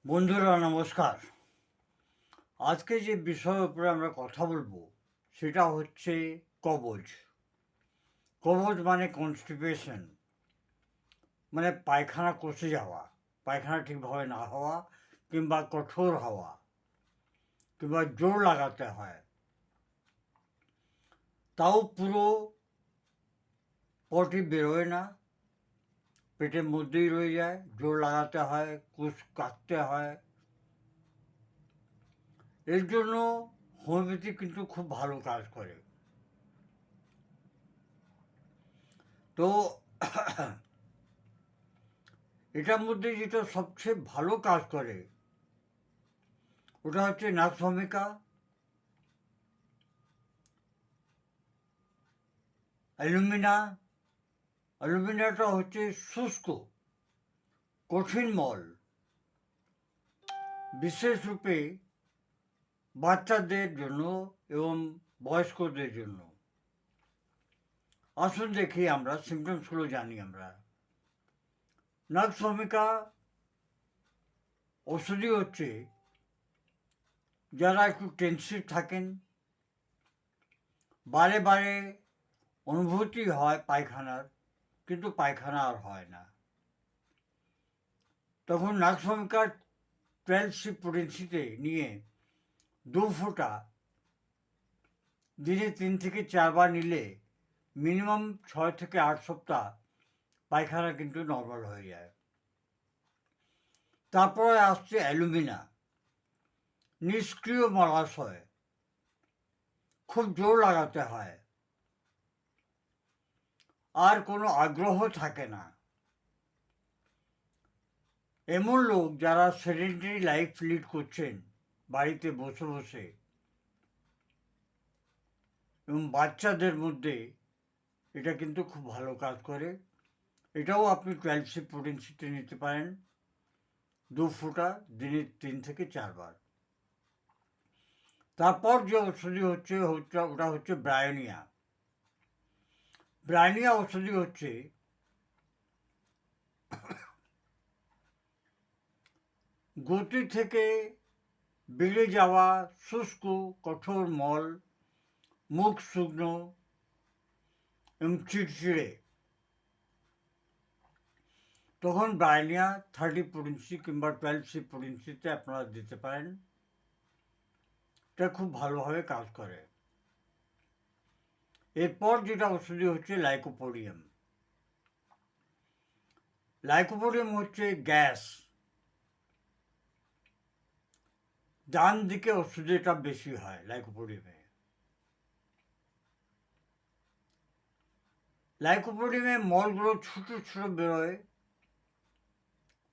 বন্ধুরা নমস্কার। আজকে যে বিষয়ের উপরে আমরা কথা বলবো সেটা হচ্ছে কবজ। কবজ মানে কনস্টিপেশন, মানে পায়খানা কষে যাওয়া, পায়খানা ঠিকভাবে না হওয়া, কিংবা কঠোর হওয়া, কিংবা জোর লাগাতে হয়, তাও পুরো পটি বেরোয় না, পেটের মধ্যেই রয়ে যায়, জোর লাগাতে হয়, কুশ কাটতে হয়। এর জন্য হোমিওপ্যাথি কিন্তু খুব ভালো কাজ করে। তো এটার মধ্যে যেটা সবচেয়ে ভালো কাজ করে ওটা হচ্ছে নাক ভূমিকা, অ্যালুমিনা। অ্যালুমিনাটা হচ্ছে শুষ্ক কঠিন মল, বিশেষ রূপে বাচ্চাদের জন্য এবং বয়স্কদের জন্য। আসুন দেখি আমরা সিমটমসগুলো জানি আমরা। নাক ভূমিকা ওষুধই হচ্ছে যারা একটু টেনসিভ থাকেন, বারে বারে অনুভূতি হয় পায়খানার, কিন্তু পায়খানা আর হয় না, তখন নাক ভূমিকার 12C পোটেন্সিতে নিয়ে 2 ফোঁটা দিনে 3 থেকে 4 বার নিলে মিনিমাম 6 থেকে 8 সপ্তাহ পায়খানা কিন্তু নর্মাল হয়ে যায়। তারপরে আসছে অ্যালুমিনা, নিষ্ক্রিয় মলাশয়, খুব জোর লাগাতে হয়, আর কোনো আগ্রহ থাকে না। এমন লোক যারা সেডেন্টারি লাইফ লিড করছেন, বাড়িতে বসে বসে, এবং বাচ্চাদের মধ্যে এটা কিন্তু খুব ভালো কাজ করে। এটাও আপনি 12C পোটেন্সিতে নিতে পারেন, 2 ফোঁটা দিনে 3 থেকে 4 বার। তারপর যে ওষুধি হচ্ছে ওটা হচ্ছে ব্রায়োনিয়া। ব্রায়োনিয়া ওষুধি হচ্ছে গতি থেকে বেড়ে যাওয়া শুষ্ক কঠোর মল, মুখ শুকনো এবং চিড়চিড়ে, তখন ব্রায়োনিয়া 30 পোটেন্সি কিংবা 12C পোটেন্সিতে আপনারা দিতে পারেন। এটা খুব ভালোভাবে কাজ করে। এরপর যেটা ওষুধি হচ্ছে লাইকোপোডিয়াম। লাইকোপোডিয়াম হচ্ছে গ্যাস। ডান দিকে ওষুধিটা বেশি হয় লাইকোপোডিয়ামে। লাইকোপোডিয়ামে মলগুলো ছোট ছোট বেরোয়,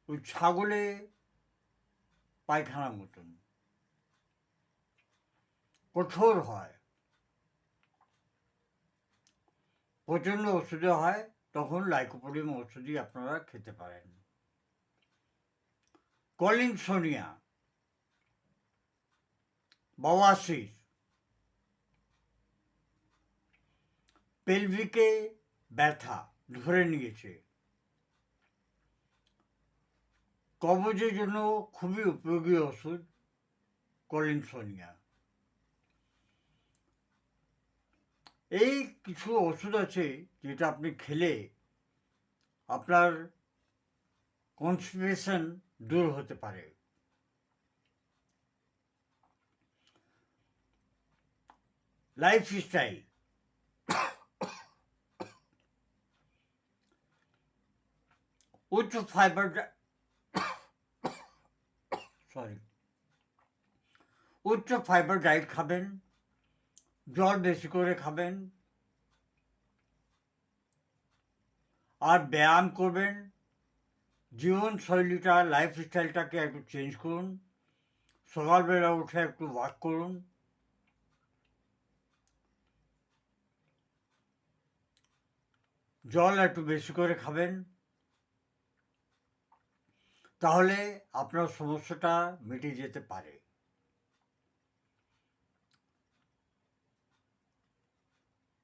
ওই ছাগলে পায়খানার মতন কঠোর হয়, প্রচণ্ড ওষুধে হয়, তখন লাইকোপোডিয়াম ওষুধই আপনারা খেতে পারেন। কলিনসোনিয়া, বাওয়াসির, পেলভিকে ব্যথা ধরে নিয়েছে, কবজের জন্য খুবই উপযোগী ওষুধ কলিনসোনিয়া। এই কিছু ওষুধ আছে যেটা আপনি খেলে আপনার কনস্টিপেশন দূর হতে পারে। লাইফস্টাইল, উচ্চ ফাইবার উচ্চ ফাইবার ডায়েট খাবেন, জল বেশি করে খাবেন, আর ব্যায়াম করবেন। জীবনশৈলীটা, লাইফস্টাইলটাকে একটু চেঞ্জ করুন। সকালবেলা উঠে একটু ওয়াক করুন, জল একটু বেশি করে খাবেন, তাহলে আপনার সমস্যাটা মিটে যেতে পারে।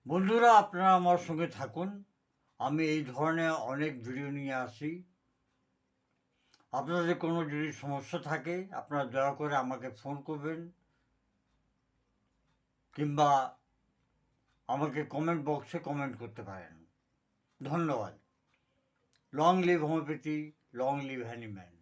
বন্ধুরা, আপনারা আমার সঙ্গে থাকুন, আমি এই ধরনের অনেক ভিডিও নিয়ে আসি। আপনাদের কোনো যদি সমস্যা থাকে আপনারা দয়া করে আমাকে ফোন করবেন কিংবা আমাকে কমেন্ট বক্সে কমেন্ট করতে পারেন। ধন্যবাদ। Long live homeopathy, long live Hahnemann.